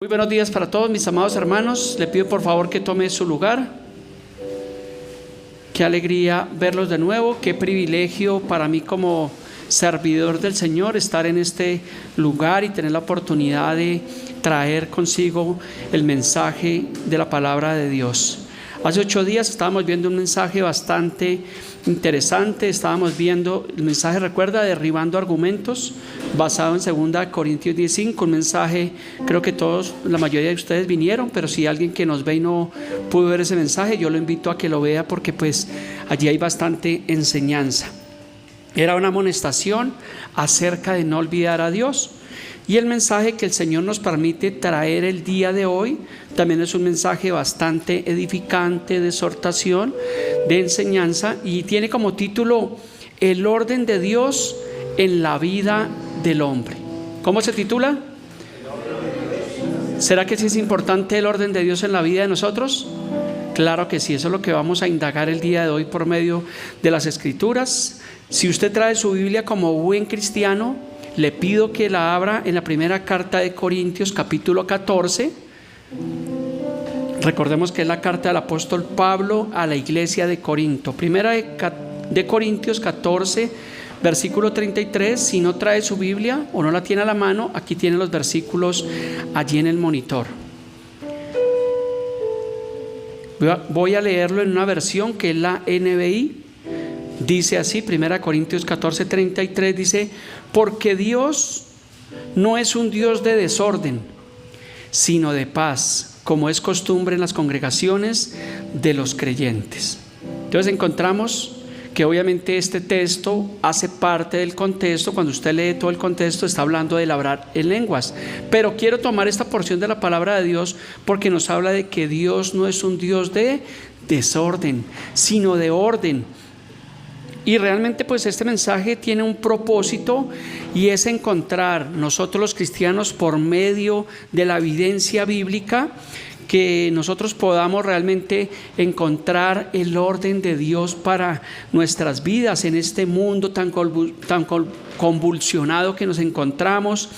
Muy buenos días para todos mis amados hermanos. Le pido por favor que tome su lugar. Qué alegría verlos de nuevo. Qué privilegio para mí como servidor del Señor estar en este lugar y tener la oportunidad de traer consigo el mensaje de la palabra de Dios. Hace 8 días estábamos viendo un mensaje bastante interesante. Estábamos viendo el mensaje, recuerda, derribando argumentos, basado en 2 Corintios 10:5, un mensaje, creo que todos, la mayoría de ustedes vinieron, pero si alguien que nos ve y no pudo ver ese mensaje, yo lo invito a que lo vea porque pues allí hay bastante enseñanza. Era una amonestación acerca de no olvidar a Dios. Y el mensaje que el Señor nos permite traer el día de hoy también es un mensaje bastante edificante, de exhortación, de enseñanza, y tiene como título El orden de Dios en la vida del hombre. ¿Cómo se titula? ¿Será que sí es importante el orden de Dios en la vida de nosotros? Claro que sí, eso es lo que vamos a indagar el día de hoy por medio de las Escrituras. Si usted trae su Biblia como buen cristiano, le pido que la abra en la primera carta de Corintios, capítulo 14. Recordemos que es la carta del apóstol Pablo a la iglesia de Corinto. Primera de Corintios 14, versículo 33. Si no trae su Biblia o no la tiene a la mano, aquí tiene los versículos allí en el monitor. Voy a leerlo en una versión que es la NBI. Dice así, 1 Corintios 14, 33, dice: porque Dios no es un Dios de desorden, sino de paz, como es costumbre en las congregaciones de los creyentes. Entonces encontramos que obviamente este texto hace parte del contexto. Cuando usted lee todo el contexto, está hablando de hablar en lenguas. Pero quiero tomar esta porción de la palabra de Dios porque nos habla de que Dios no es un Dios de desorden, sino de orden. Y realmente pues este mensaje tiene un propósito, y es encontrar nosotros los cristianos, por medio de la evidencia bíblica, que nosotros podamos realmente encontrar el orden de Dios para nuestras vidas en este mundo tan convulsionado que nos encontramos,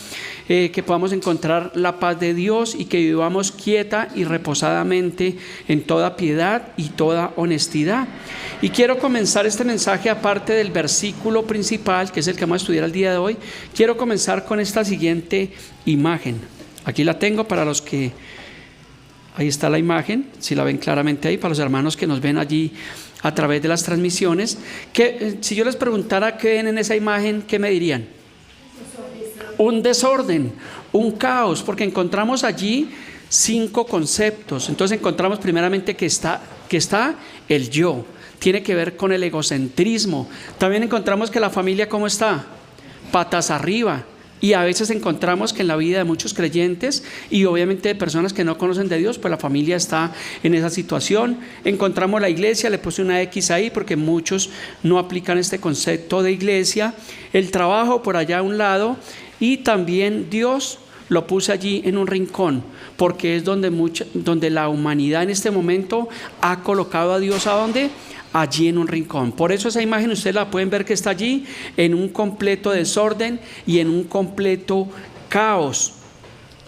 que podamos encontrar la paz de Dios y que vivamos quieta y reposadamente en toda piedad y toda honestidad. Y quiero comenzar este mensaje, aparte del versículo principal, que es el que vamos a estudiar el día de hoy, quiero comenzar con esta siguiente imagen. Aquí la tengo para los que... Ahí está la imagen, si la ven claramente ahí, para los hermanos que nos ven allí a través de las transmisiones. Que, si yo les preguntara qué ven en esa imagen, ¿qué me dirían? Un desorden, un caos, porque encontramos allí 5 conceptos. Entonces encontramos primeramente que está el yo, tiene que ver con el egocentrismo. También encontramos que la familia, ¿cómo está? Patas arriba. Y a veces encontramos que en la vida de muchos creyentes y obviamente de personas que no conocen de Dios, pues la familia está en esa situación. Encontramos la iglesia, le puse una X ahí porque muchos no aplican este concepto de iglesia. El trabajo por allá a un lado, y también Dios lo puse allí en un rincón, porque es donde la humanidad en este momento ha colocado a Dios, ¿a dónde? Allí en un rincón. Por eso esa imagen ustedes la pueden ver que está allí en un completo desorden y en un completo caos.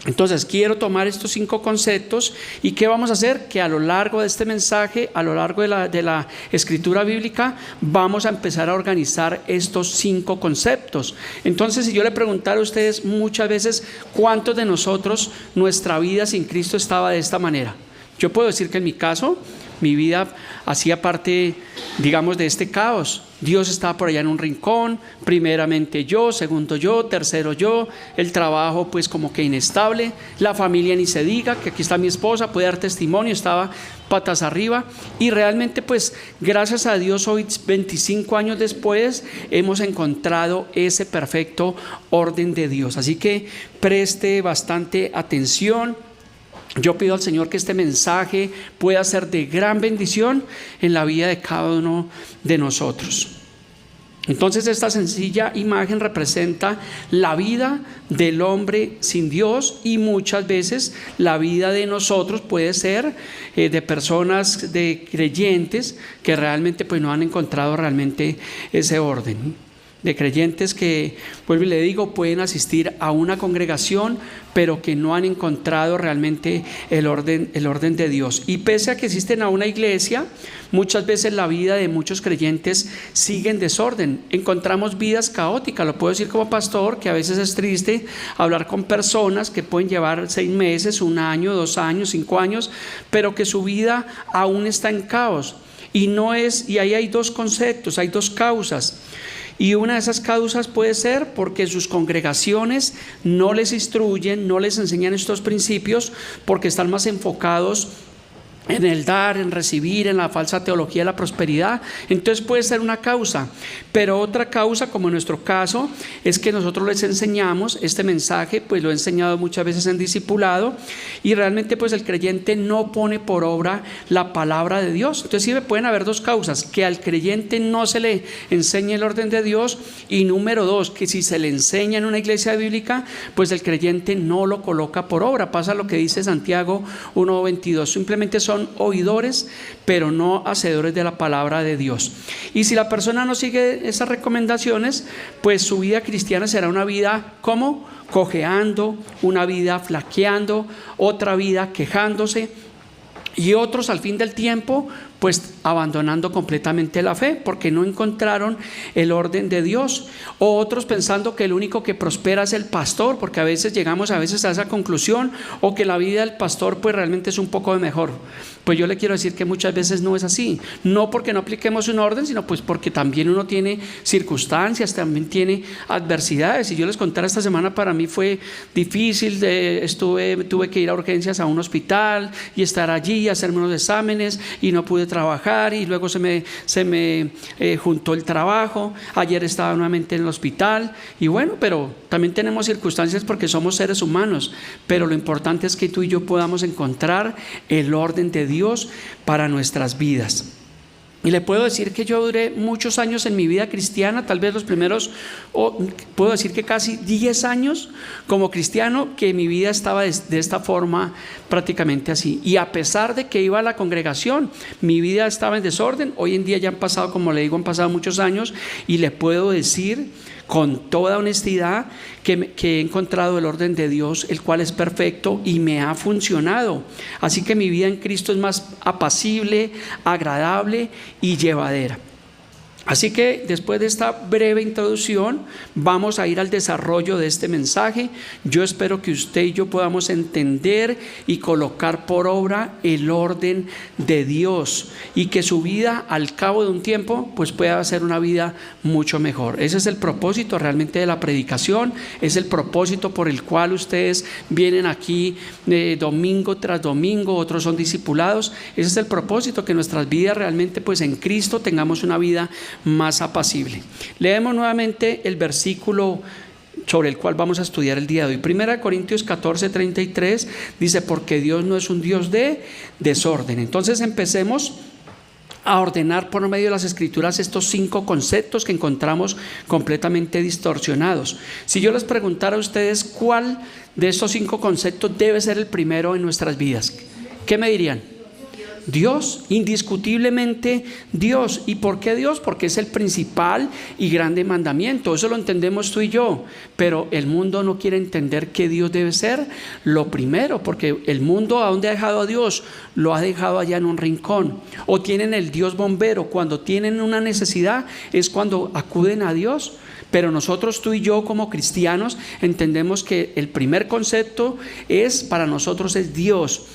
Entonces quiero tomar estos 5 conceptos, y ¿qué vamos a hacer? Que a lo largo de este mensaje, a lo largo de la escritura bíblica, vamos a empezar a organizar estos 5 conceptos. Entonces, si yo le preguntara a ustedes muchas veces, ¿cuántos de nosotros nuestra vida sin Cristo estaba de esta manera? Yo puedo decir que en mi caso, mi vida hacía parte, digamos, de este caos. Dios estaba por allá en un rincón, primeramente yo, segundo yo, tercero yo, el trabajo pues como que inestable, la familia ni se diga, que aquí está mi esposa, puede dar testimonio, estaba patas arriba. Y realmente pues gracias a Dios hoy, 25 años después, hemos encontrado ese perfecto orden de Dios. Así que preste bastante atención. Yo pido al Señor que este mensaje pueda ser de gran bendición en la vida de cada uno de nosotros. Entonces esta sencilla imagen representa la vida del hombre sin Dios, y muchas veces la vida de nosotros puede ser de personas, de creyentes que realmente pues no han encontrado realmente ese orden. de creyentes que, vuelvo y le digo, pueden asistir a una congregación, pero que no han encontrado realmente el orden de Dios. Y pese a que asisten a una iglesia, muchas veces la vida de muchos creyentes sigue en desorden. Encontramos vidas caóticas, lo puedo decir como pastor, que a veces es triste hablar con personas que pueden llevar 6 meses, 1 año, 2 años, 5 años, pero que su vida aún está en caos. Y ahí hay 2 conceptos, hay 2 causas. Y una de esas causas puede ser porque sus congregaciones no les instruyen, no les enseñan estos principios, porque están más enfocados en el dar, en recibir, en la falsa teología de la prosperidad. Entonces puede ser una causa, pero otra causa, como en nuestro caso, es que nosotros les enseñamos este mensaje, pues lo he enseñado muchas veces en discipulado, y realmente pues el creyente no pone por obra la palabra de Dios. Entonces sí pueden haber 2 causas: que al creyente no se le enseñe el orden de Dios, y número 2, que si se le enseña en una iglesia bíblica, pues el creyente no lo coloca por obra. Pasa lo que dice Santiago 1:22, simplemente son oidores, pero no hacedores de la palabra de Dios. Y si la persona no sigue esas recomendaciones, pues su vida cristiana será una vida como cojeando, una vida flaqueando, otra vida quejándose, y otros al fin del tiempo pues abandonando completamente la fe porque no encontraron el orden de Dios, o otros pensando que el único que prospera es el pastor, porque a veces llegamos a esa conclusión, o que la vida del pastor pues realmente es un poco de mejor. Pues yo le quiero decir que muchas veces no es así, no porque no apliquemos un orden, sino pues porque también uno tiene circunstancias, también tiene adversidades. Y yo les contara, esta semana para mí fue difícil, tuve que ir a urgencias a un hospital y estar allí, hacerme unos exámenes, y no pude trabajar, y luego se me juntó el trabajo. Ayer estaba nuevamente en el hospital, y bueno, pero también tenemos circunstancias porque somos seres humanos, pero lo importante es que tú y yo podamos encontrar el orden de Dios para nuestras vidas. Y le puedo decir que yo duré muchos años en mi vida cristiana, tal vez los primeros, puedo decir que casi 10 años como cristiano, que mi vida estaba de esta forma, prácticamente así. Y a pesar de que iba a la congregación, mi vida estaba en desorden. Hoy en día ya han pasado, como le digo, han pasado muchos años, y le puedo decir con toda honestidad que he encontrado el orden de Dios, el cual es perfecto y me ha funcionado. Así que mi vida en Cristo es más apacible, agradable y llevadera. Así que después de esta breve introducción vamos a ir al desarrollo de este mensaje. Yo espero que usted y yo podamos entender y colocar por obra el orden de Dios, y que su vida al cabo de un tiempo pues pueda ser una vida mucho mejor. Ese es el propósito realmente de la predicación, es el propósito por el cual ustedes vienen aquí domingo tras domingo, otros son discipulados. Ese es el propósito, que nuestras vidas realmente pues en Cristo tengamos una vida más apacible. Leemos nuevamente el versículo sobre el cual vamos a estudiar el día de hoy. 1 Corintios 14:33 dice: porque Dios no es un Dios de desorden. Entonces empecemos a ordenar por medio de las Escrituras estos 5 conceptos que encontramos completamente distorsionados. Si yo les preguntara a ustedes cuál de estos 5 conceptos debe ser el primero en nuestras vidas, ¿qué me dirían? Dios, indiscutiblemente Dios. ¿Y por qué Dios? Porque es el principal y grande mandamiento. Eso lo entendemos tú y yo, pero el mundo no quiere entender que Dios debe ser lo primero, porque el mundo, ¿a dónde ha dejado a Dios? Lo ha dejado allá en un rincón. O tienen el Dios bombero, cuando tienen una necesidad es cuando acuden a Dios. Pero nosotros, tú y yo como cristianos, entendemos que el primer concepto para nosotros es Dios.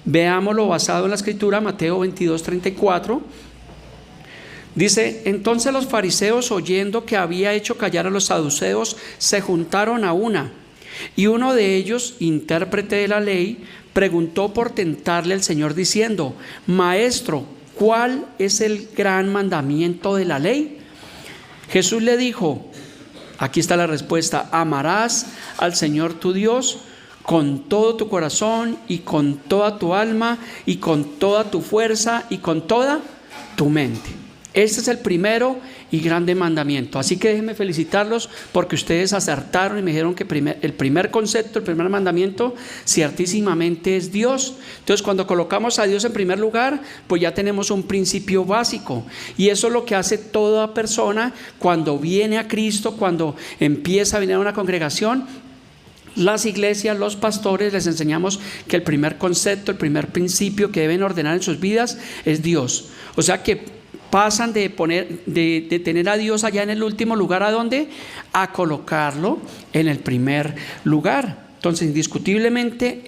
Veámoslo basado en la Escritura, Mateo 22:34. Dice: entonces los fariseos, oyendo que había hecho callar a los saduceos, se juntaron a una. Y uno de ellos, intérprete de la ley, preguntó por tentarle al Señor diciendo: Maestro, ¿cuál es el gran mandamiento de la ley? Jesús le dijo, aquí está la respuesta: amarás al Señor tu Dios con todo tu corazón y con toda tu alma y con toda tu fuerza y con toda tu mente. Este es el primero y grande mandamiento. Así que déjenme felicitarlos porque ustedes acertaron y me dijeron que el primer concepto, el primer mandamiento, ciertísimamente es Dios. Entonces, cuando colocamos a Dios en primer lugar, pues ya tenemos un principio básico. Y eso es lo que hace toda persona cuando viene a Cristo, cuando empieza a venir a una congregación. Las iglesias, los pastores, les enseñamos que el primer concepto, el primer principio que deben ordenar en sus vidas es Dios. O sea que pasan de tener a Dios allá en el último lugar, ¿a dónde? A colocarlo en el primer lugar. Entonces, indiscutiblemente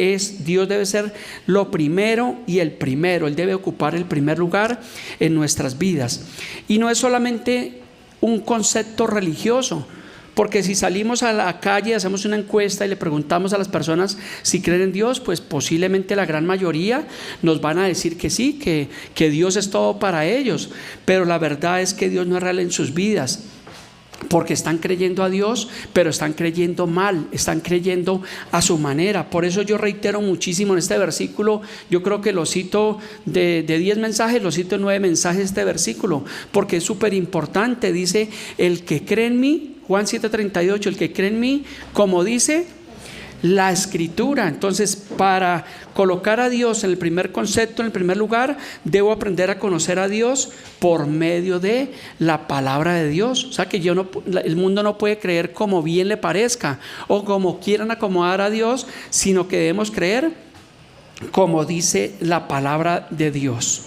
Dios debe ser lo primero y el primero. Él debe ocupar el primer lugar en nuestras vidas. Y no es solamente un concepto religioso. Porque si salimos a la calle, hacemos una encuesta y le preguntamos a las personas si creen en Dios, pues posiblemente la gran mayoría nos van a decir que sí, que Dios es todo para ellos. Pero la verdad es que Dios no es real en sus vidas. Porque están creyendo a Dios, pero están creyendo mal, están creyendo a su manera. Por eso yo reitero muchísimo en este versículo. Yo creo que lo cito de 10 mensajes, lo cito en 9 mensajes este versículo, porque es súper importante. Dice, el que cree en mí, Juan 7:38, el que cree en mí, como dice la Escritura. Entonces, para colocar a Dios en el primer concepto, en el primer lugar, debo aprender a conocer a Dios por medio de la palabra de Dios. O sea que el mundo no puede creer como bien le parezca o como quieran acomodar a Dios, sino que debemos creer como dice la palabra de Dios.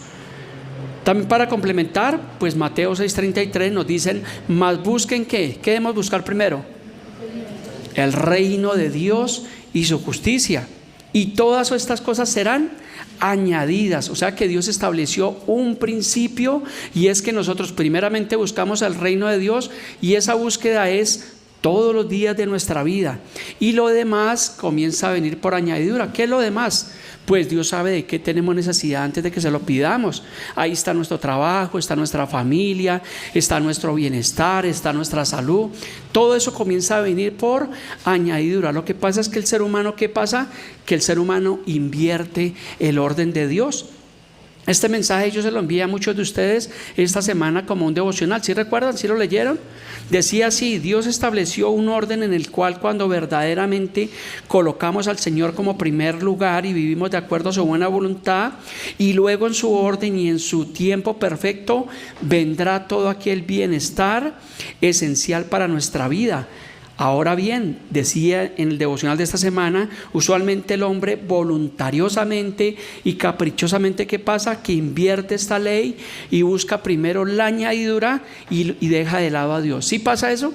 También para complementar, pues Mateo 6:33 nos dicen, mas busquen ¿qué? ¿Qué debemos buscar primero? El reino de Dios y su justicia. Y todas estas cosas serán añadidas. O sea que Dios estableció un principio, y es que nosotros primeramente buscamos el reino de Dios, y esa búsqueda es todos los días de nuestra vida. Y lo demás comienza a venir por añadidura. ¿Qué es lo demás? Pues Dios sabe de qué tenemos necesidad antes de que se lo pidamos. Ahí está nuestro trabajo, está nuestra familia, está nuestro bienestar, está nuestra salud. Todo eso comienza a venir por añadidura. Lo que pasa es que el ser humano, ¿qué pasa? Que el ser humano invierte el orden de Dios. Este mensaje yo se lo envié a muchos de ustedes esta semana como un devocional. ¿Sí recuerdan? ¿Sí lo leyeron? Decía así: Dios estableció un orden en el cual, cuando verdaderamente colocamos al Señor como primer lugar y vivimos de acuerdo a su buena voluntad, y luego en su orden y en su tiempo perfecto, vendrá todo aquel bienestar esencial para nuestra vida. Ahora bien, decía en el devocional de esta semana, usualmente el hombre voluntariosamente y caprichosamente, ¿qué pasa? Que invierte esta ley y busca primero la añadidura y deja de lado a Dios. ¿Sí pasa eso?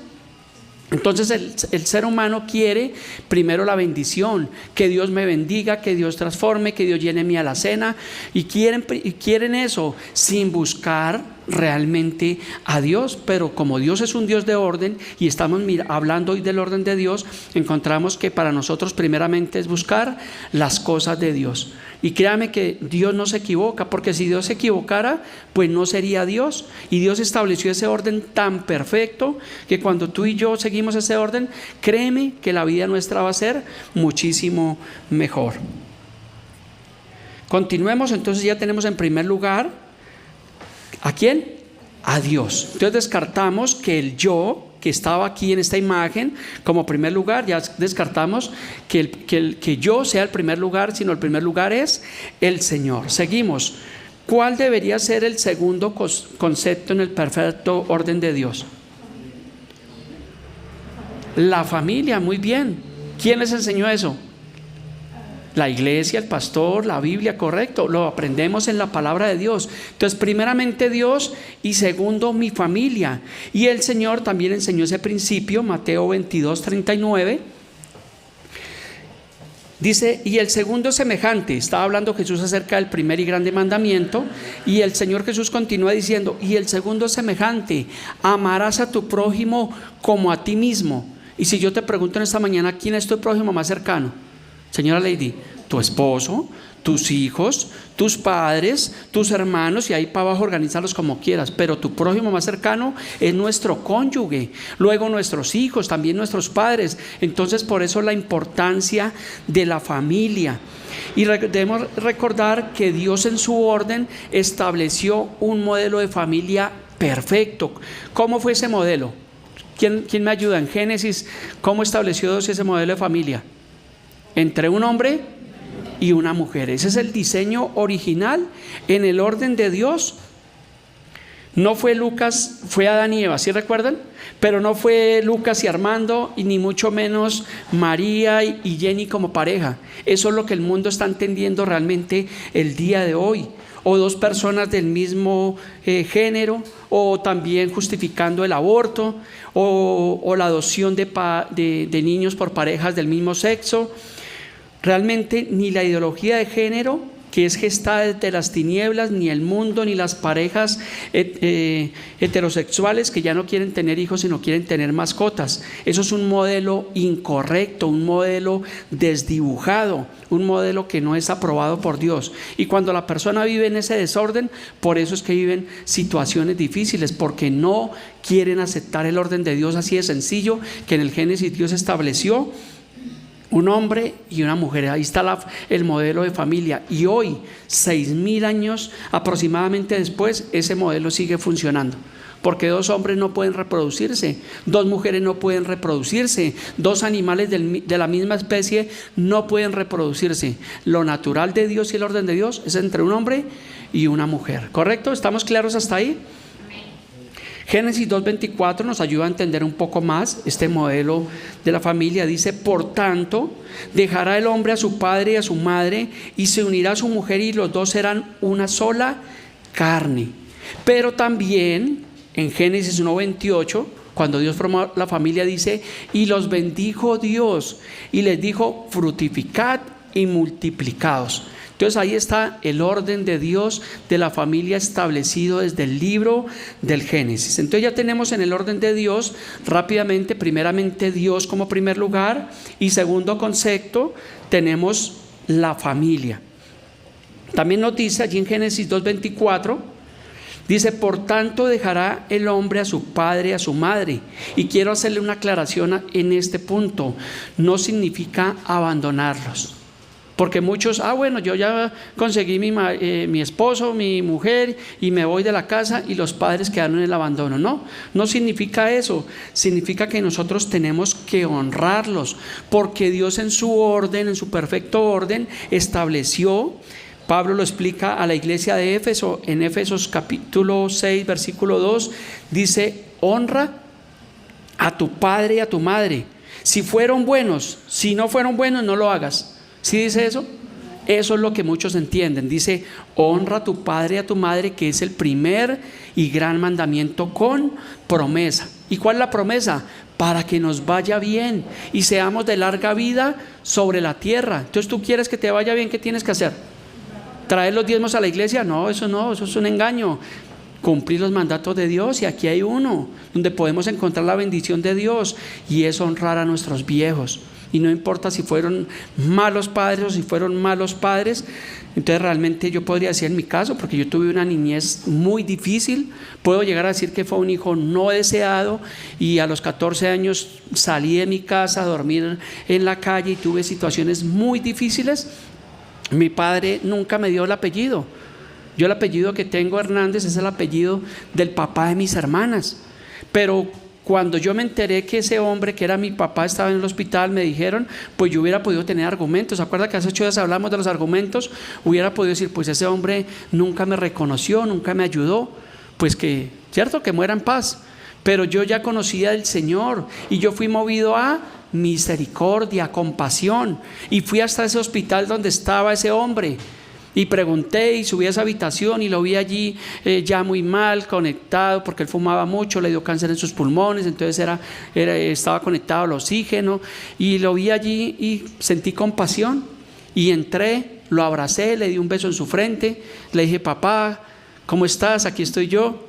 Entonces el ser humano quiere primero la bendición, que Dios me bendiga, que Dios transforme, que Dios llene mi alacena, y quieren eso sin buscar realmente a Dios. Pero como Dios es un Dios de orden y estamos hablando hoy del orden de Dios, encontramos que para nosotros primeramente es buscar las cosas de Dios. Y créame que Dios no se equivoca, porque si Dios se equivocara, pues no sería Dios. Y Dios estableció ese orden tan perfecto que cuando tú y yo seguimos ese orden, créeme que la vida nuestra va a ser muchísimo mejor. Continuemos. Entonces ya tenemos en primer lugar, ¿a quién? A Dios. Entonces descartamos que el yo, que estaba aquí en esta imagen como primer lugar, ya descartamos que yo sea el primer lugar, sino el primer lugar es el Señor. Seguimos. ¿Cuál debería ser el segundo concepto en el perfecto orden de Dios? La familia. Muy bien. ¿Quién les enseñó eso? La iglesia, el pastor, la Biblia, correcto. Lo aprendemos en la palabra de Dios. Entonces, primeramente Dios, y segundo mi familia. Y el Señor también enseñó ese principio. Mateo 22:39 dice: y el segundo es semejante. Estaba hablando Jesús acerca del primer y grande mandamiento, y el Señor Jesús continúa diciendo: y el segundo es semejante: amarás a tu prójimo como a ti mismo. Y si yo te pregunto en esta mañana, ¿quién es tu prójimo más cercano? Señora Lady, tu esposo, tus hijos, tus padres, tus hermanos, y ahí para abajo organízalos como quieras. Pero tu prójimo más cercano es nuestro cónyuge, luego nuestros hijos, también nuestros padres. Entonces, por eso la importancia de la familia. Y debemos recordar que Dios en su orden estableció un modelo de familia perfecto. ¿Cómo fue ese modelo? ¿Quién me ayuda? En Génesis, ¿cómo estableció Dios ese modelo de familia? Entre un hombre y una mujer. Ese es el diseño original en el orden de Dios. No fue Lucas, fue Adán y Eva, ¿sí recuerdan? Pero no fue Lucas y Armando, y ni mucho menos María y Jenny como pareja. Eso es lo que el mundo está entendiendo realmente el día de hoy. O dos personas del mismo género, o también justificando el aborto, o la adopción de niños por parejas del mismo sexo. Realmente ni la ideología de género, que es gestada desde las tinieblas, ni el mundo, ni las parejas heterosexuales que ya no quieren tener hijos, sino quieren tener mascotas. Eso es un modelo incorrecto, un modelo desdibujado, un modelo que no es aprobado por Dios. Y cuando la persona vive en ese desorden, por eso es que viven situaciones difíciles, porque no quieren aceptar el orden de Dios así de sencillo, que en el Génesis Dios estableció un hombre y una mujer. Ahí está el modelo de familia. Y hoy, 6.000 años aproximadamente después, ese modelo sigue funcionando. Porque dos hombres no pueden reproducirse, dos mujeres no pueden reproducirse, dos animales de la misma especie no pueden reproducirse. Lo natural de Dios y el orden de Dios es entre un hombre y una mujer. ¿Correcto? ¿Estamos claros hasta ahí? Génesis 2:24 nos ayuda a entender un poco más este modelo de la familia. Dice: por tanto, dejará el hombre a su padre y a su madre, y se unirá a su mujer, y los dos serán una sola carne. Pero también en Génesis 1:28, cuando Dios formó la familia, dice: y los bendijo Dios, y les dijo: fructificad y multiplicaos. Entonces ahí está el orden de Dios de la familia establecido desde el libro del Génesis. Entonces ya tenemos en el orden de Dios rápidamente, primeramente Dios como primer lugar, y segundo concepto tenemos la familia. También nos dice allí en Génesis 2:24, dice: por tanto dejará el hombre a su padre y a su madre. Y quiero hacerle una aclaración en este punto: no significa abandonarlos. Porque muchos, bueno, yo ya conseguí mi esposo, mi mujer, y me voy de la casa, y los padres quedaron en el abandono. No significa eso. Significa que nosotros tenemos que honrarlos, porque Dios en su orden, en su perfecto orden, estableció. Pablo lo explica a la iglesia de Éfeso, en Éfesos capítulo 6, versículo 2, dice: honra a tu padre y a tu madre. Si fueron buenos, si no fueron buenos, no lo hagas. ¿Sí dice eso? Eso es lo que muchos entienden. Dice: honra a tu padre y a tu madre, que es el primer y gran mandamiento con promesa. ¿Y cuál es la promesa? Para que nos vaya bien y seamos de larga vida sobre la tierra. Entonces, ¿tú quieres que te vaya bien? ¿Qué tienes que hacer? ¿Traer los diezmos a la iglesia? No, eso es un engaño. Cumplir los mandatos de Dios, y aquí hay uno donde podemos encontrar la bendición de Dios, y es honrar a nuestros viejos. Y no importa si fueron malos padres o si fueron malos padres. Entonces realmente yo podría decir en mi caso, porque yo tuve una niñez muy difícil, puedo llegar a decir que fue un hijo no deseado, y a los 14 años salí de mi casa a dormir en la calle y tuve situaciones muy difíciles. Mi padre nunca me dio el apellido. Yo el apellido que tengo, Hernández, es el apellido del papá de mis hermanas. Pero cuando yo me enteré que ese hombre que era mi papá estaba en el hospital, me dijeron, pues yo hubiera podido tener argumentos. ¿Se acuerda que hace 8 días hablamos de los argumentos? Hubiera podido decir, pues ese hombre nunca me reconoció, nunca me ayudó. Pues que, cierto, que muera en paz. Pero yo ya conocía del Señor, y yo fui movido a misericordia, compasión, y fui hasta ese hospital donde estaba ese hombre. Y pregunté, y subí a esa habitación, y lo vi allí ya muy mal, conectado, porque él fumaba mucho, le dio cáncer en sus pulmones, entonces estaba conectado al oxígeno, y lo vi allí y sentí compasión, y entré, lo abracé, le di un beso en su frente, le dije: papá, ¿cómo estás? Aquí estoy yo.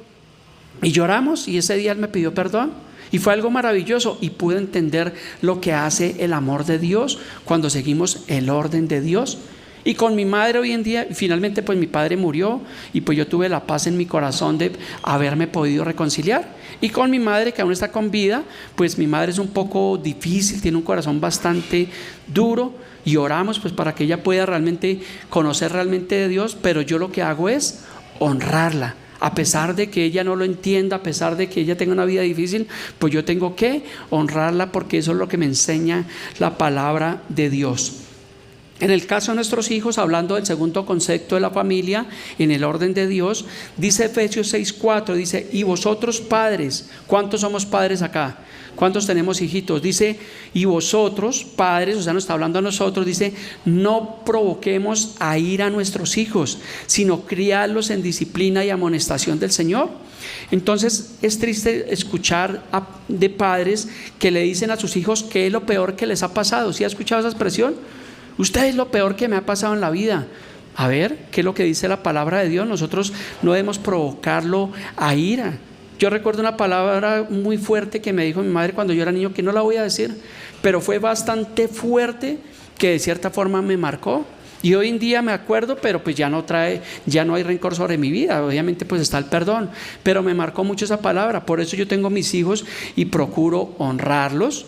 Y lloramos, y ese día él me pidió perdón, y fue algo maravilloso, y pude entender lo que hace el amor de Dios cuando seguimos el orden de Dios. Y con mi madre hoy en día, finalmente pues mi padre murió, y pues yo tuve la paz en mi corazón de haberme podido reconciliar. Y con mi madre, que aún está con vida, pues mi madre es un poco difícil, tiene un corazón bastante duro, y oramos pues para que ella pueda realmente conocer realmente de Dios. Pero yo lo que hago es honrarla, A pesar de que ella no lo entienda, a pesar de que ella tenga una vida difícil, pues yo tengo que honrarla porque eso es lo que me enseña la palabra de Dios. En el caso de nuestros hijos, hablando del segundo concepto de la familia, en el orden de Dios, dice Efesios 6:4, dice, y vosotros padres, ¿cuántos somos padres acá? ¿Cuántos tenemos hijitos? Dice, y vosotros padres, o sea, nos está hablando a nosotros, dice, no provoquemos a ira a nuestros hijos, sino criarlos en disciplina y amonestación del Señor. Entonces es triste escuchar de padres que le dicen a sus hijos qué es lo peor que les ha pasado. ¿Sí ha escuchado esa expresión? Usted es lo peor que me ha pasado en la vida. A ver, ¿qué es lo que dice la palabra de Dios? Nosotros no debemos provocarlo a ira. Yo recuerdo una palabra muy fuerte que me dijo mi madre cuando yo era niño, que no la voy a decir, pero fue bastante fuerte, que de cierta forma me marcó. Y hoy en día me acuerdo, pero pues ya no hay rencor sobre mi vida. Obviamente pues está el perdón, pero me marcó mucho esa palabra. Por eso yo tengo mis hijos y procuro honrarlos,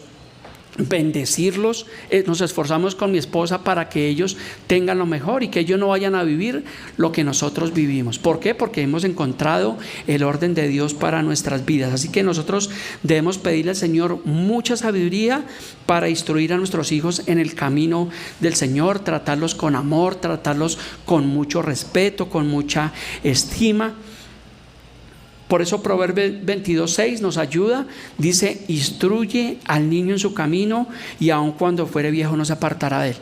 bendecirlos. Nos esforzamos con mi esposa para que ellos tengan lo mejor y que ellos no vayan a vivir lo que nosotros vivimos. ¿Por qué? Porque hemos encontrado el orden de Dios para nuestras vidas. Así que nosotros debemos pedirle al Señor mucha sabiduría para instruir a nuestros hijos en el camino del Señor, tratarlos con amor, tratarlos con mucho respeto, con mucha estima. Por eso Proverbios 22:6 nos ayuda, dice, instruye al niño en su camino y aun cuando fuere viejo no se apartará de él.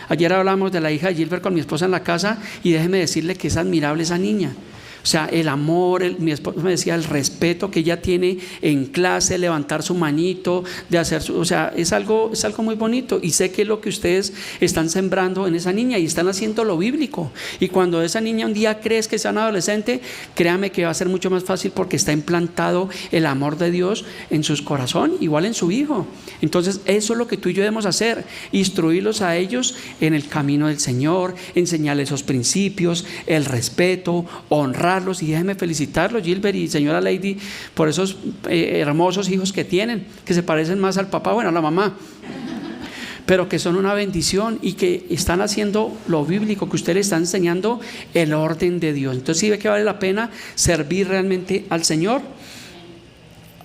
Ayer hablamos de la hija de Gilbert con mi esposa en la casa y déjeme decirle que es admirable esa niña. O sea, el amor, mi esposa me decía, el respeto que ella tiene en clase, levantar su manito, de hacer o sea, es algo muy bonito. Y sé que es lo que ustedes están sembrando en esa niña y están haciendo lo bíblico. Y cuando esa niña un día crezca, que sea una adolescente, créame que va a ser mucho más fácil porque está implantado el amor de Dios en su corazón, igual en su hijo. Entonces, eso es lo que tú y yo debemos hacer, instruirlos a ellos en el camino del Señor, enseñarles esos principios, el respeto, honrar. Y déjenme felicitarlos, Gilbert y señora Lady, por esos hermosos hijos que tienen, que se parecen más al papá, bueno, a la mamá, pero que son una bendición y que están haciendo lo bíblico, que usted le está enseñando el orden de Dios. Entonces sí ve que vale la pena servir realmente al Señor.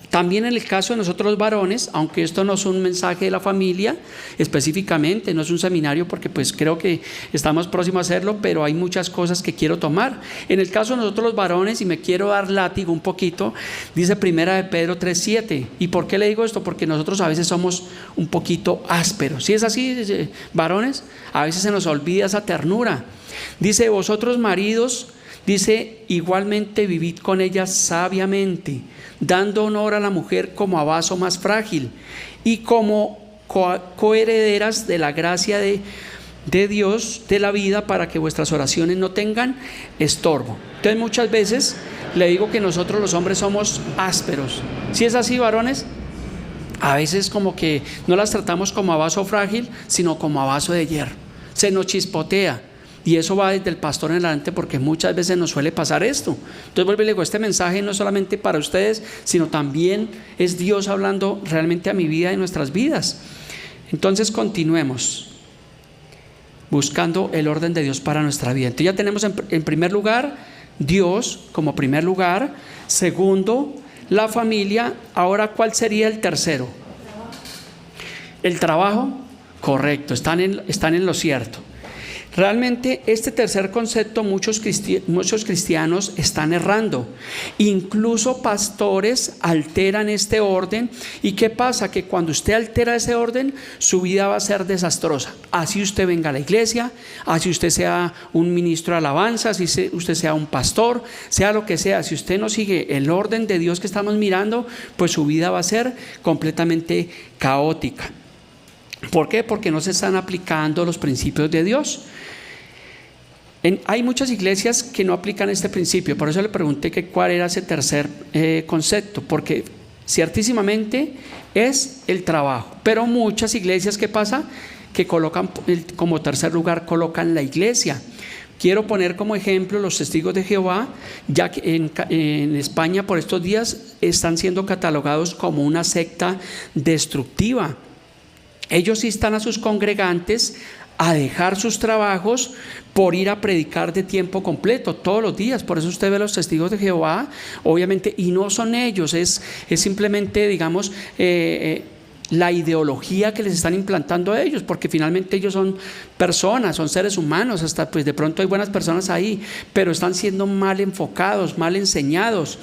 También en el caso de nosotros varones, aunque esto no es un mensaje de la familia específicamente, no es un seminario porque pues creo que estamos próximos a hacerlo, pero hay muchas cosas que quiero tomar. En el caso de nosotros los varones, y me quiero dar látigo un poquito, dice primera de Pedro 3:7. ¿Y por qué le digo esto? Porque nosotros a veces somos un poquito ásperos. ¿Sí es así, varones? A veces se nos olvida esa ternura. Dice, vosotros maridos, dice, igualmente vivid con ella sabiamente, dando honor a la mujer como a vaso más frágil y como coherederas de la gracia de Dios, de la vida, para que vuestras oraciones no tengan estorbo. Entonces muchas veces le digo que nosotros los hombres somos ásperos. ¿Sí es así, varones? A veces como que no las tratamos como a vaso frágil, sino como a vaso de hierro. Se nos chispotea. Y eso va desde el pastor en adelante, porque muchas veces nos suele pasar esto. Entonces vuelvo y le digo, este mensaje no es solamente para ustedes, sino también es Dios hablando realmente a mi vida y nuestras vidas. Entonces continuemos buscando el orden de Dios para nuestra vida. Entonces ya tenemos en primer lugar Dios como primer lugar. Segundo, la familia. Ahora, ¿cuál sería el tercero? El trabajo. Correcto, están en lo cierto. Realmente este tercer concepto muchos cristianos están errando. Incluso pastores alteran este orden. ¿Y qué pasa? Que cuando usted altera ese orden, su vida va a ser desastrosa. Así usted venga a la iglesia, así usted sea un ministro de alabanza, así usted sea un pastor, sea lo que sea. Si usted no sigue el orden de Dios que estamos mirando, pues su vida va a ser completamente caótica. ¿Por qué? Porque no se están aplicando los principios de Dios. Hay muchas iglesias que no aplican este principio. Por eso le pregunté que cuál era ese tercer concepto, porque ciertísimamente es el trabajo. Pero muchas iglesias, ¿qué pasa? Que colocan como tercer lugar, colocan la iglesia. Quiero poner como ejemplo los testigos de Jehová, ya que en España por estos días están siendo catalogados como una secta destructiva. Ellos instan a sus congregantes a dejar sus trabajos por ir a predicar de tiempo completo todos los días. Por eso usted ve los testigos de Jehová, obviamente, y no son ellos, es simplemente, digamos, la ideología que les están implantando a ellos, porque finalmente ellos son personas, son seres humanos, hasta pues de pronto hay buenas personas ahí, pero están siendo mal enfocados, mal enseñados.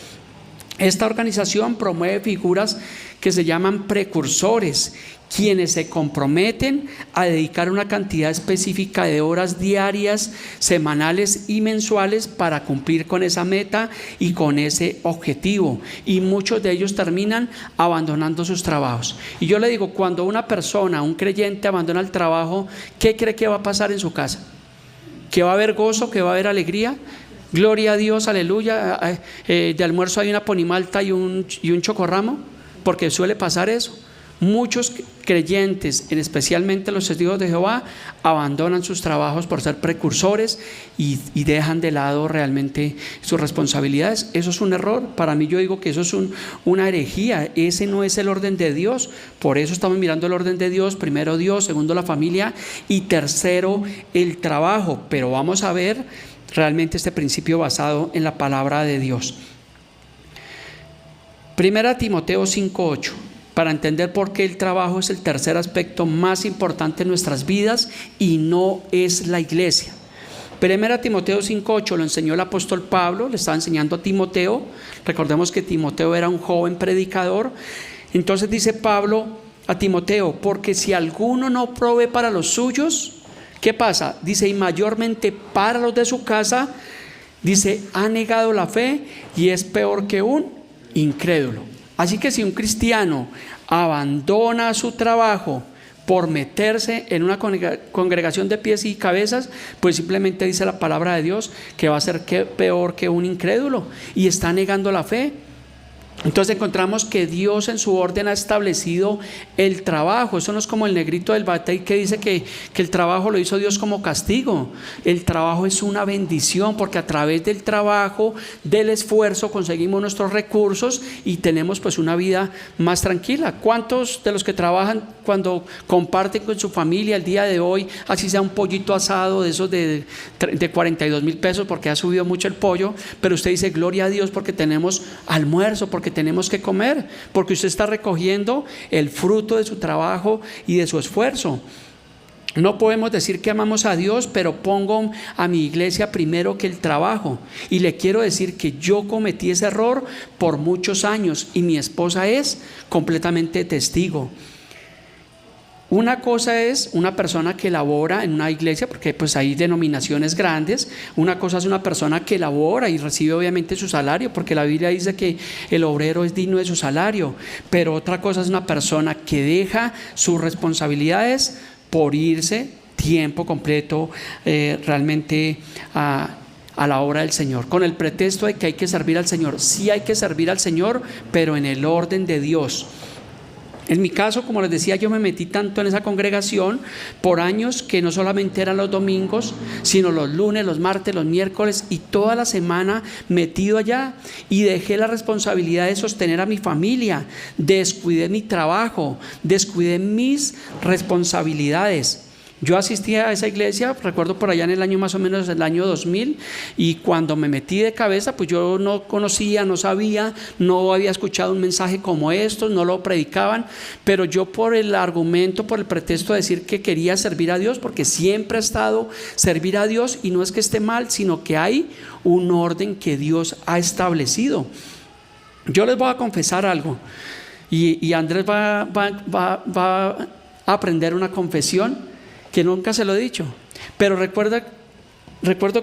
Esta organización promueve figuras que se llaman precursores, quienes se comprometen a dedicar una cantidad específica de horas diarias, semanales y mensuales para cumplir con esa meta y con ese objetivo. Y muchos de ellos terminan abandonando sus trabajos. Y yo le digo, cuando una persona, un creyente, abandona el trabajo, ¿qué cree que va a pasar en su casa? ¿Que va a haber gozo? ¿Que va a haber alegría? Gloria a Dios, aleluya. De almuerzo hay una ponimalta y un chocorramo, porque suele pasar eso. Muchos creyentes, especialmente los testigos de Jehová, abandonan sus trabajos por ser precursores y dejan de lado realmente sus responsabilidades. Eso es un error. Para mí, yo digo que eso es una herejía. Ese no es el orden de Dios. Por eso estamos mirando el orden de Dios: primero Dios, segundo la familia y tercero el trabajo. Pero vamos a ver realmente este principio basado en la palabra de Dios. Primera Timoteo 5:8, para entender por qué el trabajo es el tercer aspecto más importante en nuestras vidas y no es la iglesia. Primera Timoteo 5:8 lo enseñó el apóstol Pablo, le estaba enseñando a Timoteo. Recordemos que Timoteo era un joven predicador. Entonces dice Pablo a Timoteo: porque si alguno no provee para los suyos, ¿qué pasa? Dice, y mayormente para los de su casa, dice, ha negado la fe y es peor que un incrédulo. Así que si un cristiano abandona su trabajo por meterse en una congregación de pies y cabezas, pues simplemente dice la palabra de Dios que va a ser peor que un incrédulo y está negando la fe. Entonces encontramos que Dios en su orden ha establecido el trabajo. Eso no es como el negrito del batey que dice que el trabajo lo hizo Dios como castigo. El trabajo es una bendición, porque a través del trabajo, del esfuerzo, conseguimos nuestros recursos y tenemos pues una vida más tranquila. ¿Cuántos de los que trabajan, cuando comparten con su familia el día de hoy, así sea un pollito asado de esos de 42,000 pesos, porque ha subido mucho el pollo, pero usted dice gloria a Dios porque tenemos almuerzo, porque tenemos que comer, porque usted está recogiendo el fruto de su trabajo y de su esfuerzo? No podemos decir que amamos a Dios, pero pongo a mi iglesia primero que el trabajo. Y le quiero decir que yo cometí ese error por muchos años y mi esposa es completamente testigo. Una cosa es una persona que labora en una iglesia, porque pues hay denominaciones grandes. Una cosa es una persona que labora y recibe obviamente su salario, porque la Biblia dice que el obrero es digno de su salario. Pero otra cosa es una persona que deja sus responsabilidades por irse tiempo completo realmente a la obra del Señor, con el pretexto de que hay que servir al Señor. Sí hay que servir al Señor, pero en el orden de Dios. En mi caso, como les decía, yo me metí tanto en esa congregación por años que no solamente eran los domingos, sino los lunes, los martes, los miércoles y toda la semana metido allá, y dejé la responsabilidad de sostener a mi familia, descuidé mi trabajo, descuidé mis responsabilidades. Yo asistía a esa iglesia, recuerdo por allá en el año más o menos el año 2000, y cuando me metí de cabeza, pues yo no conocía, no sabía, no había escuchado un mensaje como estos, no lo predicaban, pero yo por el argumento, por el pretexto de decir que quería servir a Dios, porque siempre ha estado servir a Dios, y no es que esté mal, sino que hay un orden que Dios ha establecido. Yo les voy a confesar algo, y Andrés va a aprender una confesión que nunca se lo he dicho, pero recuerdo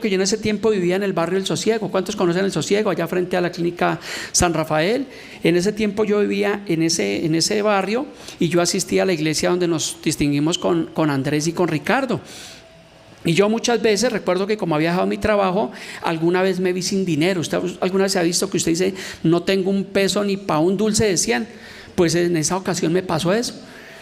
que yo en ese tiempo vivía en el barrio El Sosiego. ¿Cuántos conocen El Sosiego? Allá frente a la clínica San Rafael. En ese tiempo yo vivía en ese barrio, y yo asistía a la iglesia donde nos distinguimos con Andrés y con Ricardo. Y yo muchas veces recuerdo que, como había dejado mi trabajo, alguna vez me vi sin dinero. ¿Usted alguna vez se ha visto que usted dice no tengo un peso ni para un dulce de 100? Pues en esa ocasión me pasó eso.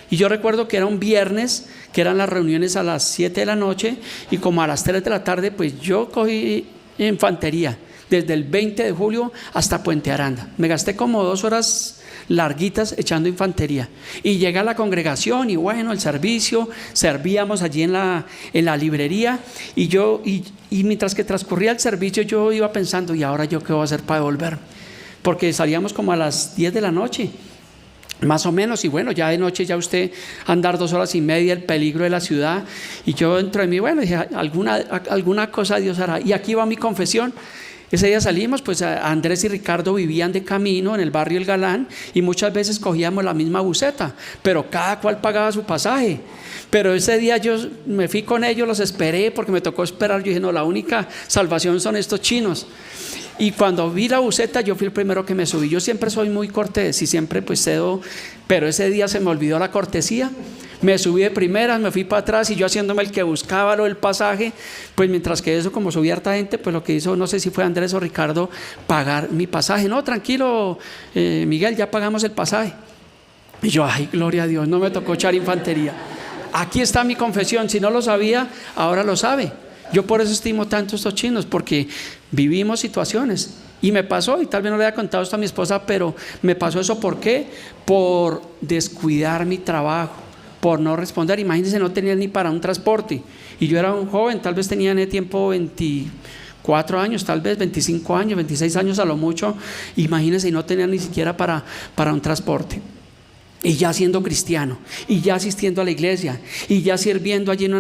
Y yo recuerdo que era un viernes, que eran las reuniones a las 7 de la noche, y como a las 3 de la tarde, pues yo cogí infantería. desde el 20 de julio hasta Puente Aranda. Me gasté como 2 horas larguitas echando infantería, y llega a la congregación y bueno, el servicio, servíamos allí en la librería, y mientras que transcurría el servicio yo iba pensando, ¿y ahora yo qué voy a hacer para devolverme? Porque salíamos como a las 10 de la noche más o menos, y bueno, ya de noche ya usted andar 2 horas y media, el peligro de la ciudad, y yo dentro de mí, bueno, dije, alguna cosa Dios hará, y aquí va mi confesión. Ese día salimos, pues Andrés y Ricardo vivían de camino en el barrio El Galán, y muchas veces cogíamos la misma buseta, pero cada cual pagaba su pasaje. Pero ese día yo me fui con ellos, los esperé porque me tocó esperar. Yo dije, no, la única salvación son estos chinos. Y cuando vi la buseta, yo fui el primero que me subí. Yo siempre soy muy cortés y siempre pues cedo, pero ese día se me olvidó la cortesía. Me subí de primeras, me fui para atrás, y yo haciéndome el que buscaba lo del pasaje, pues mientras que eso, como subía harta gente, pues lo que hizo, no sé si fue Andrés o Ricardo, pagar mi pasaje. No, tranquilo, Miguel, ya pagamos el pasaje. Y yo, ay, gloria a Dios, no me tocó echar infantería. Aquí está mi confesión, si no lo sabía, ahora lo sabe. Yo por eso estimo tanto a estos chinos, porque vivimos situaciones. Y me pasó, y tal vez no le haya contado esto a mi esposa, pero me pasó eso. ¿Por qué? Por descuidar mi trabajo, por no responder. Imagínense, no tenía ni para un transporte, y yo era un joven, tal vez tenía en ese tiempo 24 años, tal vez 25 años, 26 años a lo mucho. Imagínense, y no tenía ni siquiera para un transporte. Y ya siendo cristiano, y ya asistiendo a la iglesia, y ya sirviendo allí en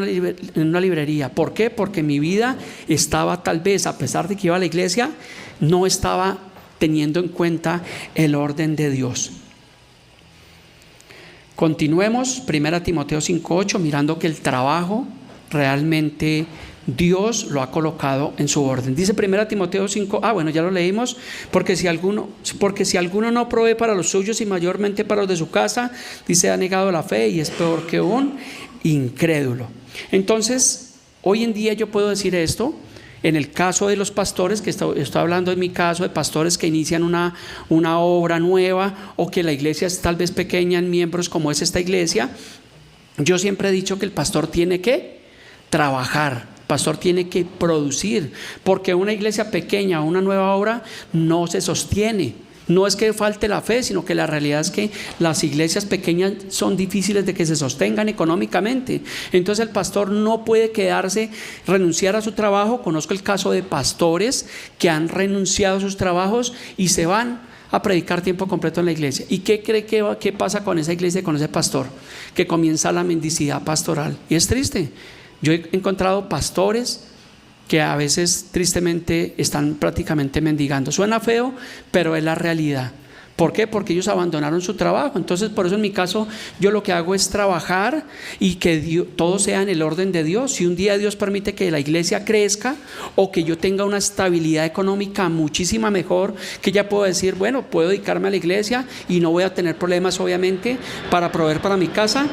una librería. ¿Por qué? Porque mi vida estaba, tal vez, a pesar de que iba a la iglesia, no estaba teniendo en cuenta el orden de Dios. Continuemos, 1 Timoteo 5:8, mirando que el trabajo realmente Dios lo ha colocado en su orden. Dice 1 Timoteo 5, bueno, ya lo leímos, porque si alguno no provee para los suyos y mayormente para los de su casa, dice, ha negado la fe y es peor que un incrédulo. Entonces, hoy en día yo puedo decir esto. En el caso de los pastores, que estoy hablando en mi caso de pastores que inician una obra nueva, o que la iglesia es tal vez pequeña en miembros como es esta iglesia, yo siempre he dicho que el pastor tiene que trabajar, el pastor tiene que producir, porque una iglesia pequeña, una nueva obra no se sostiene. No es que falte la fe, sino que la realidad es que las iglesias pequeñas son difíciles de que se sostengan económicamente. Entonces el pastor no puede renunciar a su trabajo. Conozco el caso de pastores que han renunciado a sus trabajos y se van a predicar tiempo completo en la iglesia. ¿Y qué cree que pasa con esa iglesia, con ese pastor? Que comienza la mendicidad pastoral. Y es triste. Yo he encontrado pastores que a veces tristemente están prácticamente mendigando. Suena feo, pero es la realidad. ¿Por qué? Porque ellos abandonaron su trabajo. Entonces, por eso en mi caso, yo lo que hago es trabajar y que todo sea en el orden de Dios. Si un día Dios permite que la iglesia crezca, o que yo tenga una estabilidad económica muchísima mejor, que ya puedo decir, bueno, puedo dedicarme a la iglesia y no voy a tener problemas, obviamente, para proveer para mi casa,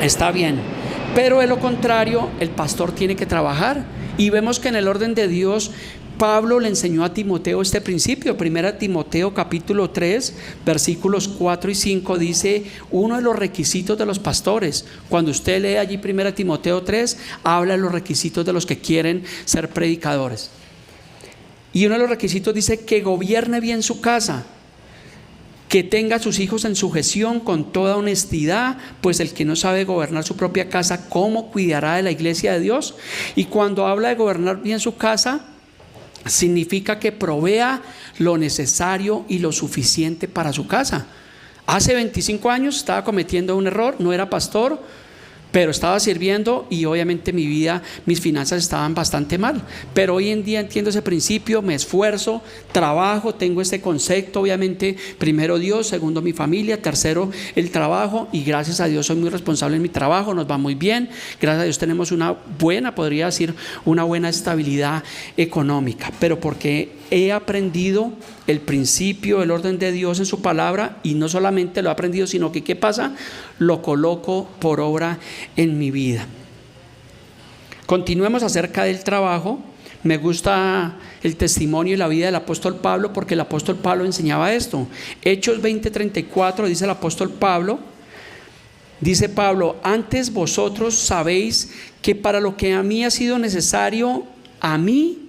está bien. Pero de lo contrario, el pastor tiene que trabajar. Y vemos que en el orden de Dios, Pablo le enseñó a Timoteo este principio. 1 Timoteo capítulo 3, versículos 4 y 5 dice, uno de los requisitos de los pastores. Cuando usted lee allí 1 Timoteo 3, habla de los requisitos de los que quieren ser predicadores. Y uno de los requisitos dice que gobierne bien su casa, que tenga a sus hijos en sujeción con toda honestidad, pues el que no sabe gobernar su propia casa, ¿cómo cuidará de la iglesia de Dios? Y cuando habla de gobernar bien su casa, significa que provea lo necesario y lo suficiente para su casa. Hace 25 años estaba cometiendo un error, no era pastor, pero estaba sirviendo, y obviamente mi vida, mis finanzas estaban bastante mal. Pero hoy en día entiendo ese principio, me esfuerzo, trabajo, tengo este concepto, obviamente, primero Dios, segundo mi familia, tercero el trabajo, y gracias a Dios soy muy responsable en mi trabajo, nos va muy bien, gracias a Dios tenemos podría decir, una buena estabilidad económica, pero porque he aprendido el principio, el orden de Dios en su palabra, y no solamente lo he aprendido, sino que ¿qué pasa? Lo coloco por obra en mi vida. Continuemos acerca del trabajo. Me gusta el testimonio y la vida del apóstol Pablo, porque el apóstol Pablo enseñaba esto. Hechos 20:34 dice el apóstol Pablo, dice Pablo, antes vosotros sabéis que para lo que a mí ha sido necesario, a mí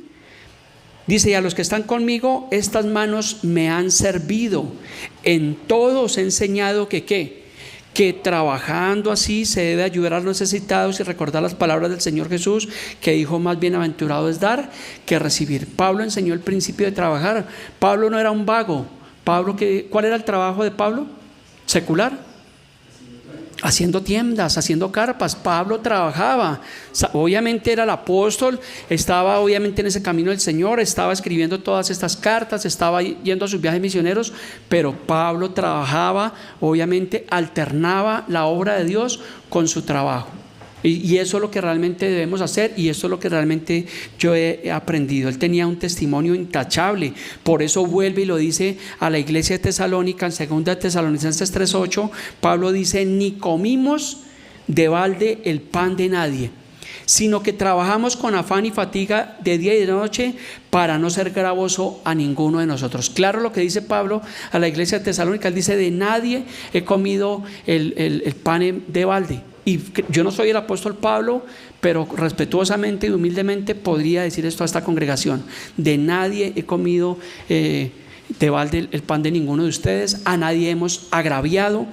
Dice, y a los que están conmigo, estas manos me han servido. En todo os he enseñado que ¿qué? Que trabajando así se debe ayudar a los necesitados y recordar las palabras del Señor Jesús, que dijo, más bienaventurado es dar que recibir. Pablo enseñó el principio de trabajar. Pablo no era un vago. ¿Cuál era el trabajo de Pablo? Secular. Haciendo tiendas, haciendo carpas. Pablo trabajaba, obviamente era el apóstol, estaba obviamente en ese camino del Señor, estaba escribiendo todas estas cartas, estaba yendo a sus viajes misioneros, pero Pablo trabajaba, obviamente alternaba la obra de Dios con su trabajo. Y eso es lo que realmente debemos hacer, y eso es lo que realmente yo he aprendido. Él tenía un testimonio intachable, por eso vuelve y lo dice a la iglesia de Tesalónica en 2 Tesalonicenses 3:8. Pablo dice, ni comimos de balde el pan de nadie, sino que trabajamos con afán y fatiga de día y de noche para no ser gravoso a ninguno de nosotros. Claro lo que dice Pablo a la iglesia de Tesalónica. Él dice, de nadie he comido el pan de balde. Y yo no soy el apóstol Pablo, pero respetuosamente y humildemente podría decir esto a esta congregación: de nadie he comido de balde el pan de ninguno de ustedes, a nadie hemos agraviado,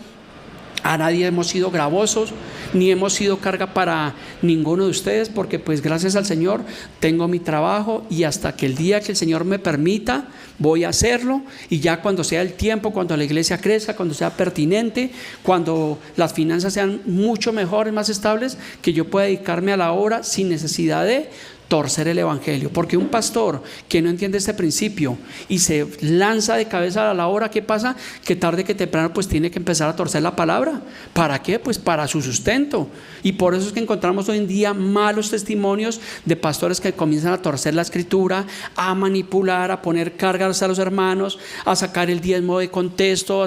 a nadie hemos sido gravosos, ni hemos sido carga para ninguno de ustedes, porque pues gracias al Señor tengo mi trabajo, y hasta que el día que el Señor me permita voy a hacerlo, y ya cuando sea el tiempo, cuando la iglesia crezca, cuando sea pertinente, cuando las finanzas sean mucho mejores, más estables, que yo pueda dedicarme a la obra sin necesidad de torcer el evangelio. Porque un pastor que no entiende este principio y se lanza de cabeza a la obra, ¿qué pasa? Que tarde que temprano pues tiene que empezar a torcer la palabra. ¿Para qué? Pues para su sustento. Y por eso es que encontramos hoy en día malos testimonios de pastores que comienzan a torcer la escritura, a manipular, a poner cargas a los hermanos, a sacar el diezmo de contexto,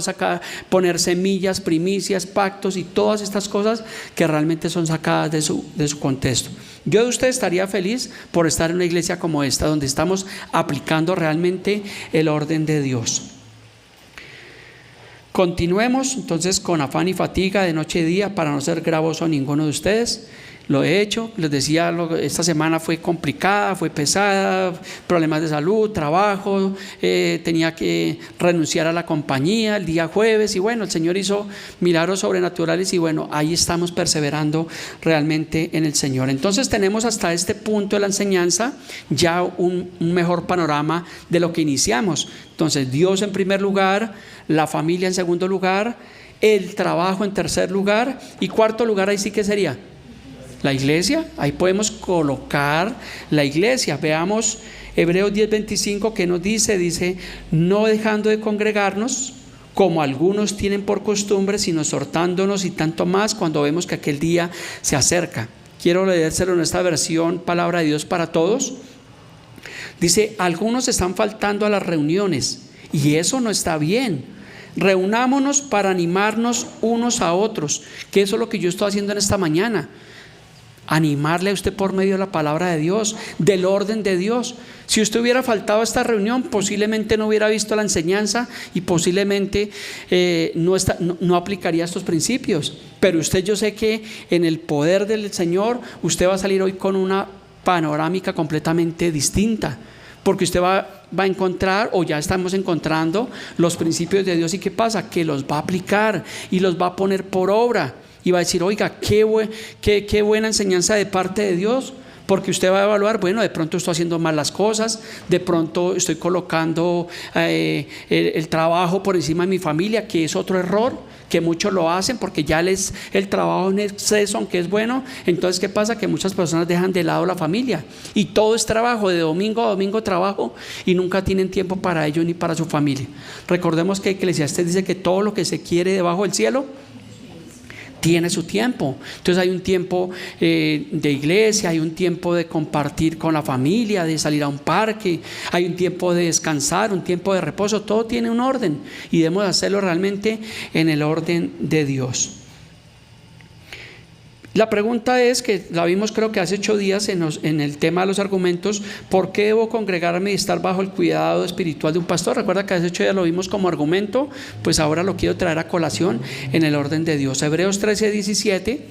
poner semillas, primicias, pactos y todas estas cosas que realmente son sacadas de su contexto. Yo de usted estaría feliz por estar en una iglesia como esta, donde estamos aplicando realmente el orden de Dios. Continuemos entonces con afán y fatiga de noche y día para no ser gravoso a ninguno de ustedes. Lo he hecho, les decía, esta semana fue complicada, fue pesada, problemas de salud, trabajo, tenía que renunciar a la compañía el día jueves, y bueno, el Señor hizo milagros sobrenaturales, y bueno, ahí estamos perseverando realmente en el Señor. Entonces tenemos hasta este punto de la enseñanza ya un mejor panorama de lo que iniciamos. Entonces, Dios en primer lugar, la familia en segundo lugar, el trabajo en tercer lugar, y cuarto lugar, ahí sí que sería la iglesia. Ahí podemos colocar la iglesia. Veamos Hebreos 10:25, que nos dice, no dejando de congregarnos como algunos tienen por costumbre, sino exhortándonos, y tanto más cuando vemos que aquel día se acerca. Quiero leérselo en esta versión Palabra de Dios para Todos. Dice, algunos están faltando a las reuniones, y eso no está bien. Reunámonos para animarnos unos a otros, que eso es lo que yo estoy haciendo en esta mañana. Animarle a usted por medio de la palabra de Dios, del orden de Dios. Si usted hubiera faltado a esta reunión, posiblemente no hubiera visto la enseñanza, y posiblemente no aplicaría estos principios. Pero usted, yo sé que en el poder del Señor usted va a salir hoy con una panorámica completamente distinta, porque usted va a encontrar, o ya estamos encontrando, los principios de Dios. ¿Y qué pasa? Que los va a aplicar y los va a poner por obra. Y va a decir, oiga, qué buena enseñanza de parte de Dios, porque usted va a evaluar, bueno, de pronto estoy haciendo mal las cosas, de pronto estoy colocando el trabajo por encima de mi familia, que es otro error, que muchos lo hacen porque ya el trabajo en exceso, aunque es bueno. Entonces, ¿qué pasa? Que muchas personas dejan de lado la familia, y todo es trabajo, de domingo a domingo trabajo, y nunca tienen tiempo para ellos ni para su familia. Recordemos que Eclesiastés dice que todo lo que se quiere debajo del cielo tiene su tiempo. Entonces hay un tiempo de iglesia, hay un tiempo de compartir con la familia, de salir a un parque, hay un tiempo de descansar, un tiempo de reposo. Todo tiene un orden, y debemos hacerlo realmente en el orden de Dios. La pregunta es, que la vimos creo que hace 8 días en el tema de los argumentos: ¿por qué debo congregarme y estar bajo el cuidado espiritual de un pastor? Recuerda que hace 8 días lo vimos como argumento, pues ahora lo quiero traer a colación en el orden de Dios. Hebreos 13:17,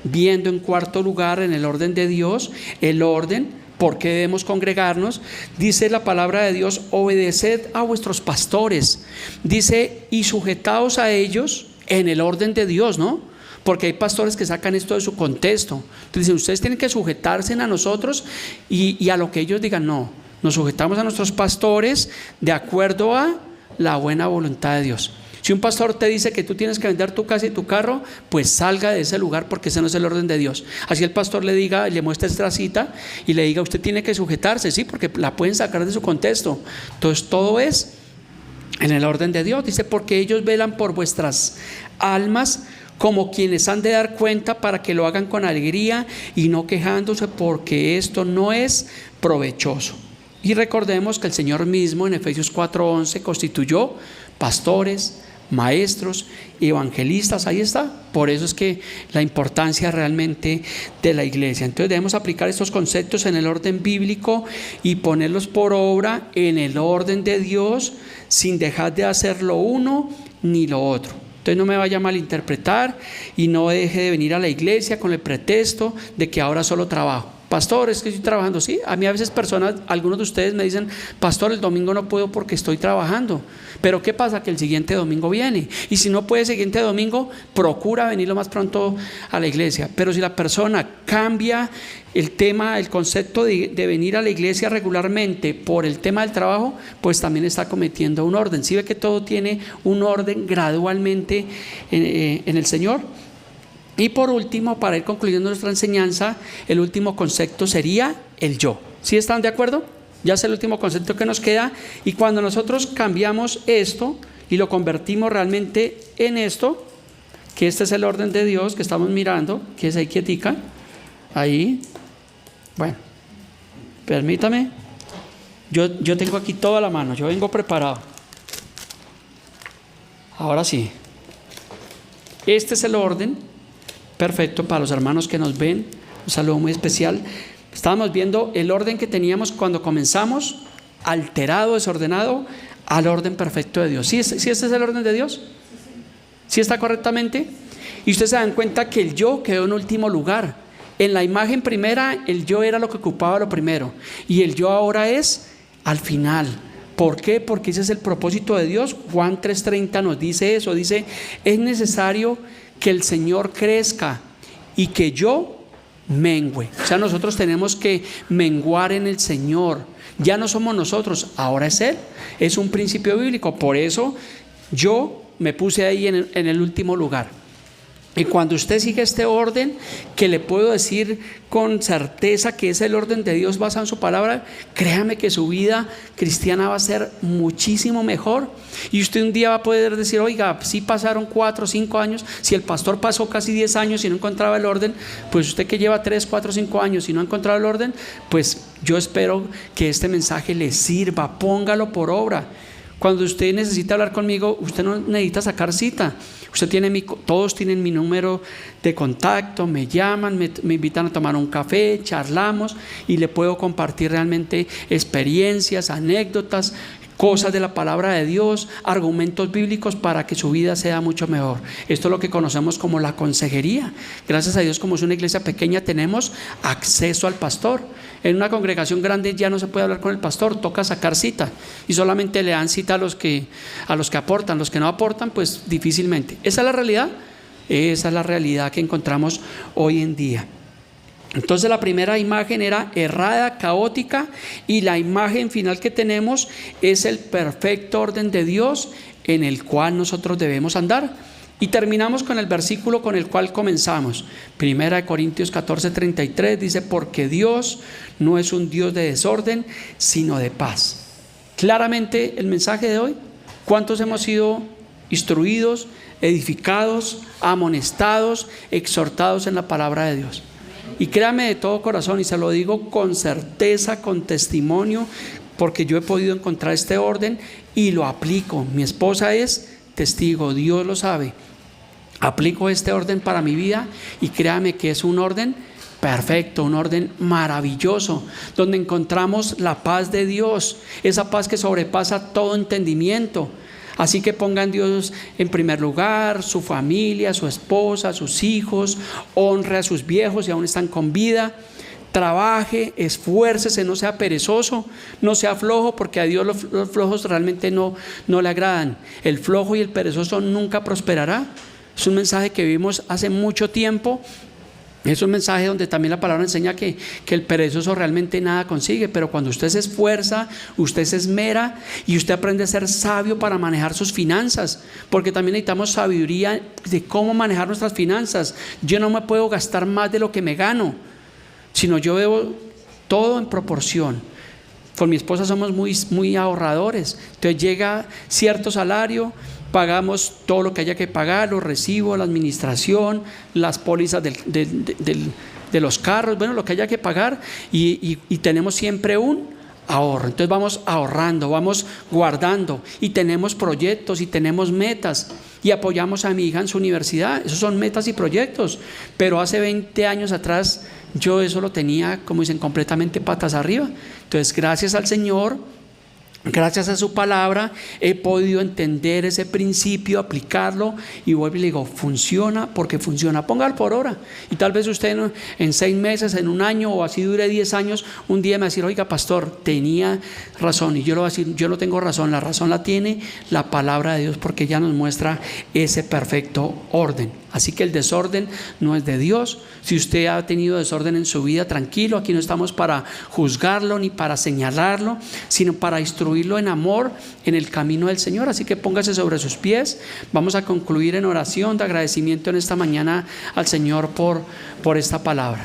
viendo en cuarto lugar en el orden de Dios, el orden ¿Por qué debemos congregarnos? Dice la palabra de Dios: obedeced a vuestros pastores. Dice: y sujetaos a ellos en el orden de Dios, ¿no? Porque hay pastores que sacan esto de su contexto. Entonces dicen: ustedes tienen que sujetarse a nosotros y a lo que ellos digan. No, nos sujetamos a nuestros pastores de acuerdo a la buena voluntad de Dios. Si un pastor te dice que tú tienes que vender tu casa y tu carro, pues salga de ese lugar, porque ese no es el orden de Dios. Así el pastor le diga, le muestre esta cita y le diga: usted tiene que sujetarse, sí, porque la pueden sacar de su contexto. Entonces todo es en el orden de Dios. Dice: porque ellos velan por vuestras almas como quienes han de dar cuenta, para que lo hagan con alegría y no quejándose, porque esto no es provechoso. Y recordemos que el Señor mismo en Efesios 4:11 constituyó pastores, maestros, evangelistas. Ahí está. Por eso es que la importancia realmente de la iglesia. Entonces debemos aplicar estos conceptos en el orden bíblico y ponerlos por obra en el orden de Dios, sin dejar de hacer lo uno ni lo otro. Entonces no me vaya a malinterpretar y no deje de venir a la iglesia con el pretexto de que ahora solo trabajo. Pastor, es que estoy trabajando. Sí, a mí a veces algunos de ustedes me dicen: pastor, el domingo no puedo porque estoy trabajando. Pero ¿qué pasa? Que el siguiente domingo viene. Y si no puede el siguiente domingo, procura venir lo más pronto a la iglesia. Pero si la persona cambia el tema, el concepto de venir a la iglesia regularmente por el tema del trabajo, pues también está cometiendo un orden. ¿Sí ve que todo tiene un orden gradualmente en el Señor? Y por último, para ir concluyendo nuestra enseñanza, el último concepto sería el yo. ¿Sí están de acuerdo? Ya es el último concepto que nos queda. Y cuando nosotros cambiamos esto y lo convertimos realmente en esto, que este es el orden de Dios que estamos mirando, que es ahí quietica, ahí. Bueno, permítame. Yo tengo aquí toda la mano, yo vengo preparado. Ahora sí. Este es el orden perfecto para los hermanos que nos ven. Un saludo muy especial. Estábamos viendo el orden que teníamos cuando comenzamos, alterado, desordenado, al orden perfecto de Dios. ¿Sí este es el orden de Dios? ¿Sí está correctamente? Y ustedes se dan cuenta que el yo quedó en último lugar. En la imagen primera, el yo era lo que ocupaba lo primero, y el yo ahora es al final. ¿Por qué? Porque ese es el propósito de Dios. Juan 3:30 nos dice eso. Dice: es necesario que el Señor crezca y que yo mengüe. O sea, nosotros tenemos que menguar en el Señor. Ya no somos nosotros, ahora es Él. Es un principio bíblico. Por eso yo me puse ahí en el último lugar. Y cuando usted sigue este orden, que le puedo decir con certeza que es el orden de Dios basado en su palabra, créame que su vida cristiana va a ser muchísimo mejor. Y usted un día va a poder decir: oiga, sí pasaron 4 o 5 años, si el pastor pasó casi 10 años y no encontraba el orden, pues usted que lleva 3, 4, 5 años y no ha encontrado el orden, pues yo espero que este mensaje le sirva, póngalo por obra. Cuando usted necesita hablar conmigo, usted no necesita sacar cita. Usted todos tienen mi número de contacto, me llaman, me invitan a tomar un café, charlamos y le puedo compartir realmente experiencias, anécdotas, cosas de la palabra de Dios, argumentos bíblicos para que su vida sea mucho mejor. Esto es lo que conocemos como la consejería. Gracias a Dios, como es una iglesia pequeña, tenemos acceso al pastor. En una congregación grande ya no se puede hablar con el pastor, toca sacar cita y solamente le dan cita a los que aportan. Los que no aportan, pues difícilmente. ¿Esa es la realidad? Esa es la realidad que encontramos hoy en día. Entonces la primera imagen era errada, caótica, y la imagen final que tenemos es el perfecto orden de Dios en el cual nosotros debemos andar. Y terminamos con el versículo con el cual comenzamos. 1 Corintios 14:33 dice: porque Dios no es un Dios de desorden, sino de paz. Claramente el mensaje de hoy: ¿cuántos hemos sido instruidos, edificados, amonestados, exhortados en la palabra de Dios? Y créame de todo corazón, y se lo digo con certeza, con testimonio, porque yo he podido encontrar este orden y lo aplico. Mi esposa es testigo, Dios lo sabe. Aplico este orden para mi vida y créame que es un orden perfecto, un orden maravilloso, donde encontramos la paz de Dios, esa paz que sobrepasa todo entendimiento. Así que pongan a Dios en primer lugar, su familia, su esposa, sus hijos, honre a sus viejos si aún están con vida. Trabaje, esfuércese, no sea perezoso, no sea flojo, porque a Dios los flojos realmente no le agradan. El flojo y el perezoso nunca prosperará. Es un mensaje que vimos hace mucho tiempo. Es un mensaje donde también la palabra enseña que el perezoso realmente nada consigue, pero cuando usted se esfuerza, usted se esmera y usted aprende a ser sabio para manejar sus finanzas, porque también necesitamos sabiduría de cómo manejar nuestras finanzas. Yo no me puedo gastar más de lo que me gano, sino yo veo todo en proporción. Con mi esposa somos muy ahorradores, entonces llega cierto salario, pagamos todo lo que haya que pagar, los recibos, la administración, las pólizas de los carros, bueno, lo que haya que pagar, y tenemos siempre un ahorro. Entonces vamos ahorrando, vamos guardando, y tenemos proyectos y tenemos metas, y apoyamos a mi hija en su universidad. Esos son metas y proyectos, pero hace 20 años atrás yo eso lo tenía, como dicen, completamente patas arriba. Entonces, gracias al Señor, gracias a su palabra, he podido entender ese principio, aplicarlo, y vuelvo y le digo, funciona porque funciona. Póngalo por hora, y tal vez usted en 6 meses, en un año, o así dure 10 años, un día me va a decir: oiga, pastor, tenía razón. Y yo le voy a decir: yo no tengo razón, la razón la tiene la palabra de Dios, porque ella nos muestra ese perfecto orden. Así que el desorden no es de Dios. Si usted ha tenido desorden en su vida, tranquilo, aquí no estamos para juzgarlo ni para señalarlo, sino para instruirlo en amor en el camino del Señor. Así que póngase sobre sus pies. Vamos a concluir en oración de agradecimiento en esta mañana al Señor por esta palabra.